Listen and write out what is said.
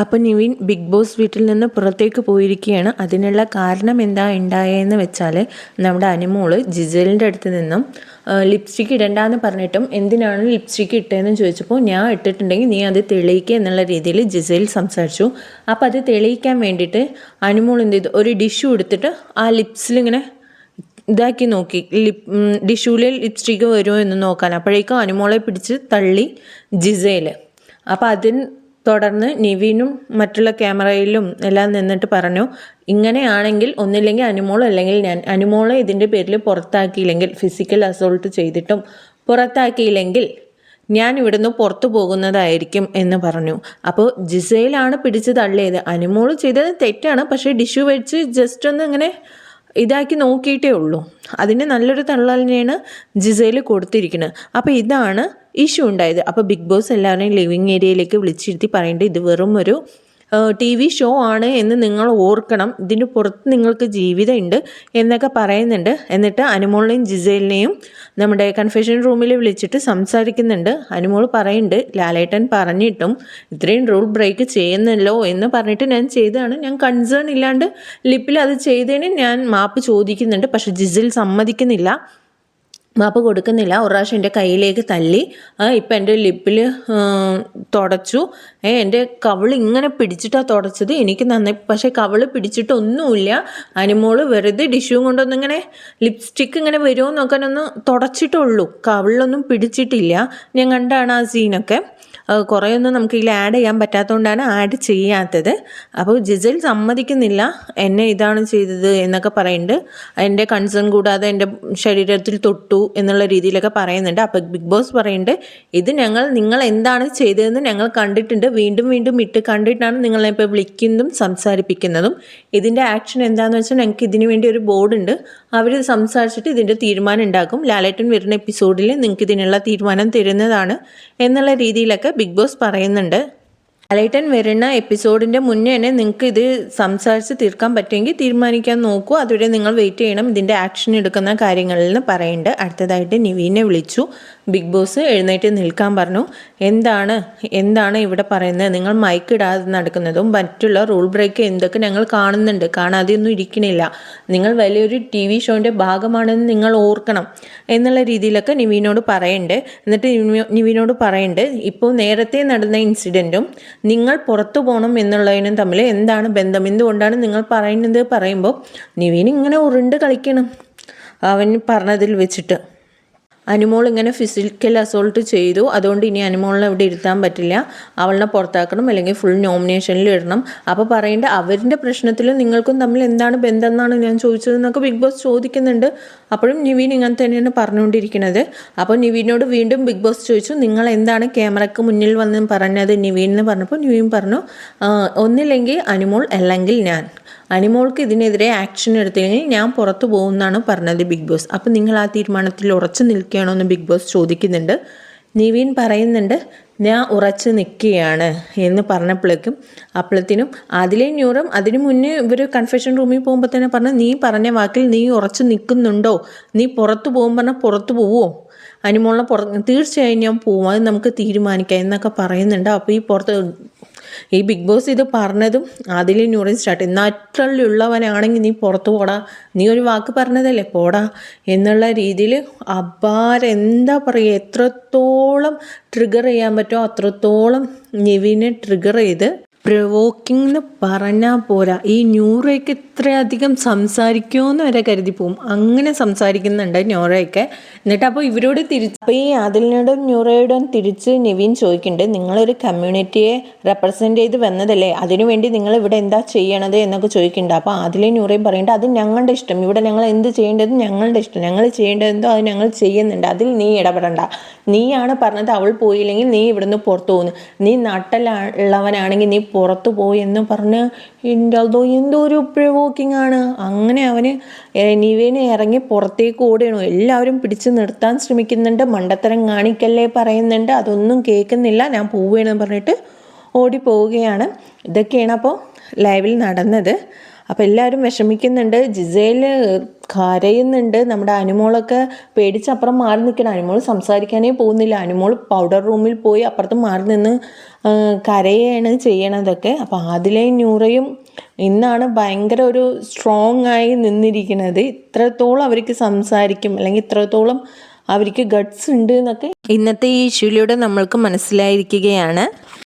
അപ്പോൾ Nivin big boss വീട്ടിൽ നിന്ന് പുറത്തേക്ക് പോയിരിക്കുകയാണ്. അതിനുള്ള കാരണം എന്താ ഉണ്ടായതെന്ന് വെച്ചാൽ നമ്മുടെ അനുമോള് ജിസേലിൻ്റെ അടുത്ത് നിന്നും ലിപ്സ്റ്റിക്ക് ഇടണ്ടെന്ന് പറഞ്ഞിട്ടും എന്തിനാണ് ലിപ്സ്റ്റിക്ക് ഇട്ടതെന്ന് ചോദിച്ചപ്പോൾ ഞാൻ ഇട്ടിട്ടുണ്ടെങ്കിൽ നീ അത് തെളിയിക്കുക എന്നുള്ള രീതിയിൽ ജിസേൽ സംസാരിച്ചു. അപ്പോൾ അത് തെളിയിക്കാൻ വേണ്ടിയിട്ട് അനുമോൾ എന്ത് ചെയ്തു, ഒരു ഡിഷ്യൂ എടുത്തിട്ട് ആ ലിപ്സിലിങ്ങനെ ഇതാക്കി നോക്കി, ഡിഷ്യൂവിൽ ലിപ്സ്റ്റിക്ക് വരുമോ എന്ന് നോക്കാൻ. അപ്പോഴേക്കും അനുമോളെ പിടിച്ച് തള്ളി ജിസേൽ. അപ്പോൾ തുടർന്ന് നിവിനും മറ്റുള്ള ക്യാമറയിലും എല്ലാം നിന്നിട്ട് പറഞ്ഞു, ഇങ്ങനെയാണെങ്കിൽ ഒന്നില്ലെങ്കിൽ അനുമോൾ അല്ലെങ്കിൽ ഞാൻ, അനുമോളെ ഇതിൻ്റെ പേരിൽ പുറത്താക്കിയില്ലെങ്കിൽ, ഫിസിക്കൽ അസോൾട്ട് ചെയ്തിട്ടും പുറത്താക്കിയില്ലെങ്കിൽ ഞാൻ ഇവിടുന്ന് പുറത്തു പോകുന്നതായിരിക്കും എന്ന് പറഞ്ഞു. അപ്പോൾ ജിസയിലാണ് പിടിച്ച് തള്ളിയത്. അനുമോൾ ചെയ്തത് തെറ്റാണ്, പക്ഷേ ഡിഷ്യൂ വെച്ച് ജസ്റ്റ് ഒന്ന് ഇങ്ങനെ ഇതാക്കി നോക്കിയിട്ടേ ഉള്ളൂ. അതിന് നല്ലൊരു തള്ളലിനെയാണ് ജിസയിൽ കൊടുത്തിരിക്കുന്നത്. അപ്പോൾ ഇതാണ് ഇഷ്യൂ ഉണ്ടായത്. അപ്പോൾ ബിഗ് ബോസ് എല്ലാവരെയും ലിവിങ് ഏരിയയിലേക്ക് വിളിച്ചിരുത്തി പറയേണ്ടത്, ഇത് വെറും ഒരു TV ഷോ ആണ് എന്ന് നിങ്ങൾ ഓർക്കണം, ഇതിന് പുറത്ത് നിങ്ങൾക്ക് ജീവിതമുണ്ട് എന്നൊക്കെ പറയുന്നുണ്ട്. എന്നിട്ട് അനുമോളിനെയും ജിസേലിനെയും നമ്മുടെ കൺഫെഷൻ റൂമിൽ വിളിച്ചിട്ട് സംസാരിക്കുന്നുണ്ട്. അനുമോൾ പറയുന്നുണ്ട്, ലാലേട്ടൻ പറഞ്ഞിട്ടും ഇത്രയും റൂൾ ബ്രേക്ക് ചെയ്യുന്നല്ലോ എന്ന് പറഞ്ഞിട്ട് ഞാൻ ചെയ്തതാണ്, ഞാൻ കൺസേൺ ഇല്ലാണ്ട് ലിപ്പിൽ അത് ചെയ്തതിന് ഞാൻ മാപ്പ് ചോദിക്കുന്നുണ്ട്. പക്ഷെ ജിസേൽ സമ്മതിക്കുന്നില്ല, മാപ്പ് കൊടുക്കുന്നില്ല. ഒരു പ്രാവശ്യം എൻ്റെ കയ്യിലേക്ക് തല്ലി, ഇപ്പം എൻ്റെ ലിപ്പിൽ തുടച്ചു, എൻ്റെ കവിൾ ഇങ്ങനെ പിടിച്ചിട്ടാണ് തുടച്ചത്, എനിക്ക് നന്നായി. പക്ഷേ കവിൾ പിടിച്ചിട്ടൊന്നുമില്ല. അനുമോള് വെറുതെ ഡിഷ്യൂ കൊണ്ടൊന്നിങ്ങനെ ലിപ്സ്റ്റിക്ക് ഇങ്ങനെ വരുമോ നോക്കാനൊന്ന് തുടച്ചിട്ടുള്ളൂ, കവിളിലൊന്നും പിടിച്ചിട്ടില്ല. ഞാൻ കണ്ടാണ് ആ സീനൊക്കെ. കുറേയൊന്നും നമുക്ക് ഇതിൽ ആഡ് ചെയ്യാൻ പറ്റാത്തതുകൊണ്ടാണ് ആഡ് ചെയ്യാത്തത്. അപ്പോൾ ജിസേൽ സമ്മതിക്കുന്നില്ല, എന്നെ ഇതാണ് ചെയ്തത് എന്നൊക്കെ പറയുന്നുണ്ട്. എൻ്റെ കൺസേൺ കൂടാതെ എൻ്റെ ശരീരത്തിൽ തൊട്ടു എന്നുള്ള രീതിയിലൊക്കെ പറയുന്നുണ്ട്. അപ്പോൾ ബിഗ് ബോസ് പറയുന്നുണ്ട്, ഇത് നിങ്ങൾ എന്താണ് ചെയ്തതെന്ന് ഞങ്ങൾ കണ്ടിട്ടുണ്ട്, വീണ്ടും വീണ്ടും ഇട്ട് കണ്ടിട്ടാണ് നിങ്ങളെ ഇപ്പോൾ വിളിക്കുന്നതും സംസാരിപ്പിക്കുന്നതും. ഇതിൻ്റെ ആക്ഷൻ എന്താണെന്ന് വെച്ചാൽ ഞങ്ങൾക്ക് ഇതിനു വേണ്ടി ഒരു ബോർഡുണ്ട്, അവർ സംസാരിച്ചിട്ട് ഇതിൻ്റെ തീരുമാനം ഉണ്ടാക്കും. ലാലേട്ടൻ വരുന്ന എപ്പിസോഡിൽ നിങ്ങൾക്ക് ഇതിനുള്ള തീരുമാനം തരുന്നതാണ് എന്നുള്ള രീതിയിലൊക്കെ ബിഗ് ബോസ് പറയുന്നുണ്ട്. ലാലേട്ടൻ വരുന്ന എപ്പിസോഡിൻ്റെ മുന്നേ തന്നെ നിങ്ങൾക്ക് ഇത് സംസാരിച്ച് തീർക്കാൻ പറ്റുമെങ്കിൽ തീരുമാനിക്കാൻ നോക്കൂ, അതുവരെ നിങ്ങൾ വെയിറ്റ് ചെയ്യണം ഇതിൻ്റെ ആക്ഷൻ എടുക്കുന്ന കാര്യങ്ങളിൽ നിന്ന് പറയുന്നുണ്ട്. അടുത്തതായിട്ട് നിവീനെ വിളിച്ചു. ബിഗ് ബോസ് എഴുന്നേറ്റ് നിൽക്കാൻ പറഞ്ഞു. എന്താണ് ഇവിടെ പറയുന്നത്, നിങ്ങൾ മൈക്ക് ഇടാതെ നടക്കുന്നതും മറ്റുള്ള റൂൾ ബ്രേക്ക് എന്തൊക്കെ ഞങ്ങൾ കാണുന്നുണ്ട്, കാണാതെയൊന്നും ഇരിക്കണില്ല, നിങ്ങൾ വലിയൊരു TV ഷോൻ്റെ ഭാഗമാണെന്ന് നിങ്ങൾ ഓർക്കണം എന്നുള്ള രീതിയിലൊക്കെ നിവീനോട് പറയുന്നുണ്ട്. എന്നിട്ട് നിവീനോട് പറയുന്നുണ്ട്, ഇപ്പോൾ നേരത്തെ നടന്ന ഇൻസിഡൻറ്റും നിങ്ങൾ പുറത്തു പോകണം എന്നുള്ളതിനും തമ്മിൽ എന്താണ് ബന്ധം, എന്തുകൊണ്ടാണ് നിങ്ങൾ പറയുമ്പോൾ നിവീൻ ഇങ്ങനെ ഉരുണ്ട് കളിക്കണം അവൻ പറഞ്ഞതിൽ വെച്ചിട്ട്. അനുമോൾ ഇങ്ങനെ ഫിസിക്കൽ അസോൾട്ട് ചെയ്തു, അതുകൊണ്ട് ഇനി അനുമോളിനെ ഇവിടെ ഇരുത്താൻ പറ്റില്ല, അവളിനെ പുറത്താക്കണം, അല്ലെങ്കിൽ ഫുൾ നോമിനേഷനിൽ ഇടണം. അപ്പോൾ പറയേണ്ട അവരുടെ പ്രശ്നത്തിലും നിങ്ങൾക്കും തമ്മിൽ എന്താണ് ബന്ധം എന്നാണ് ഞാൻ ചോദിച്ചതെന്നൊക്കെ ബിഗ് ബോസ് ചോദിക്കുന്നുണ്ട്. അപ്പോഴും നിവീൻ ഇങ്ങനെ തന്നെയാണ് പറഞ്ഞുകൊണ്ടിരിക്കുന്നത്. അപ്പോൾ നിവീനോട് വീണ്ടും ബിഗ് ബോസ് ചോദിച്ചു, നിങ്ങൾ എന്താണ് ക്യാമറയ്ക്ക് മുന്നിൽ വന്ന് പറഞ്ഞത് നിവീൻ എന്ന് പറഞ്ഞപ്പോൾ നിവീൻ പറഞ്ഞു, ഒന്നില്ലെങ്കിൽ അനുമോൾ അല്ലെങ്കിൽ ഞാൻ, അനുമോൾക്ക് ഇതിനെതിരെ ആക്ഷൻ എടുത്തില്ലെങ്കിൽ ഞാൻ പുറത്തു പോകുമെന്നാണ് പറഞ്ഞത് ബിഗ് ബോസ്. അപ്പം നിങ്ങൾ ആ തീരുമാനത്തിൽ ഉറച്ചു നിൽക്കുകയാണോ എന്ന് ബിഗ് ബോസ് ചോദിക്കുന്നുണ്ട്. നിവീൻ പറയുന്നുണ്ട്, ഞാൻ ഉറച്ചു നിൽക്കുകയാണ് എന്ന് അപ്പോഴത്തേനും അതിലെ ന്യൂറും അതിന് മുന്നേ ഇവർ കൺഫെഷൻ റൂമിൽ പോകുമ്പോൾ തന്നെ പറഞ്ഞു, നീ പറഞ്ഞ വാക്കിൽ നീ ഉറച്ചു നിൽക്കുന്നുണ്ടോ, നീ പുറത്തു പോകുമ്പോൾ പറഞ്ഞാൽ പുറത്തു പോവുമോ, അനുമോളിനെ തീർച്ചയായും ഞാൻ പോവും, അത് നമുക്ക് തീരുമാനിക്കാം എന്നൊക്കെ പറയുന്നുണ്ട്. അപ്പോൾ ഈ ബിഗ് ബോസ് ഇത് പറഞ്ഞതും അതിൽ ന്യൂറിൻ സ്റ്റാർട്ട്, നാട്ടിലുള്ളവനാണെങ്കിൽ നീ പുറത്തു പോടാ, നീ ഒരു വാക്ക് പറഞ്ഞതല്ലേ പോടാ എന്നുള്ള രീതിയിൽ എന്താ പറയുക, എത്രത്തോളം ട്രിഗർ ചെയ്യാൻ പറ്റുമോ അത്രത്തോളം നിവിനെ ട്രിഗർ ചെയ്ത് പ്രവോക്കിംഗ് എന്ന് പറഞ്ഞാൽ പോരാ, ഈ ന്യൂറയൊക്കെ ഇത്രയധികം സംസാരിക്കുമെന്ന് വരെ കരുതി പോവും, അങ്ങനെ സംസാരിക്കുന്നുണ്ട് ന്യൂറയൊക്കെ. എന്നിട്ട് അപ്പോൾ ഇവരോട് അപ്പോൾ ഈ അതിലിനോടും ന്യൂറയോടും തിരിച്ച് നിവിൻ ചോദിക്കുന്നുണ്ട്, നിങ്ങളൊരു കമ്മ്യൂണിറ്റിയെ റെപ്രസെൻ്റ് ചെയ്ത് വന്നതല്ലേ, അതിനുവേണ്ടി നിങ്ങൾ ഇവിടെ എന്താ ചെയ്യണത് എന്നൊക്കെ ചോദിക്കുന്നുണ്ട്. അപ്പോൾ അതിലെ ന്യൂറയും പറയുന്നുണ്ട്, അത് ഞങ്ങളുടെ ഇഷ്ടം, ഇവിടെ ഞങ്ങൾ എന്ത് ചെയ്യേണ്ടത് ഞങ്ങളുടെ ഇഷ്ടം, ഞങ്ങൾ ചെയ്യേണ്ടതെന്തോ അത് ഞങ്ങൾ ചെയ്യുന്നുണ്ട്, അതിൽ നീ ഇടപെടണ്ട, നീയാണ് പറഞ്ഞത് അവൾ പോയില്ലെങ്കിൽ നീ ഇവിടുന്ന് പുറത്തു പോകുന്നു, നീ നാട്ടിലുള്ളവനാണെങ്കിൽ നീ പുറത്തു പോയി എന്ന് പറഞ്ഞ് എന്തോ ഒരു പ്രവോക്കിംഗ് ആണ്. അങ്ങനെ അവന് നിവേനെ ഇറങ്ങി പുറത്തേക്ക് ഓടുകയാണോ, എല്ലാവരും പിടിച്ച് നിർത്താൻ ശ്രമിക്കുന്നുണ്ട്, മണ്ടത്തരം കാണിക്കല്ലേ പറയുന്നുണ്ട്, അതൊന്നും കേൾക്കുന്നില്ല, ഞാൻ പോവുകയാണെന്ന് പറഞ്ഞിട്ട് ഓടിപ്പോവുകയാണ്. ഇതൊക്കെയാണ് അപ്പോൾ ലൈവിൽ നടന്നത്. അപ്പോൾ എല്ലാവരും വിഷമിക്കുന്നുണ്ട്. ജിസേൽ കരയുന്നുണ്ട്. നമ്മുടെ അനുമോളൊക്കെ പേടിച്ചപ്പുറം മാറി നിൽക്കണം. അനുമോൾ സംസാരിക്കാനേ പോകുന്നില്ല. അനുമോൾ പൗഡർ റൂമിൽ പോയി അപ്പുറത്ത് മാറി നിന്ന് കരയാണ് ചെയ്യണതൊക്കെ. അപ്പോൾ ആദിലയും നൂറയും ഇന്നാണ് ഭയങ്കര ഒരു സ്ട്രോങ് ആയി നിന്നിരിക്കുന്നത്. ഇത്രത്തോളം അവർക്ക് സംസാരിക്കും, അല്ലെങ്കിൽ ഇത്രത്തോളം അവർക്ക് ഗട്ട്സ് ഉണ്ട് എന്നൊക്കെ ഇന്നത്തെ ഈ ഇഷ്യൂയിലൂടെ നമ്മൾക്ക് മനസ്സിലായിരിക്കുകയാണ്.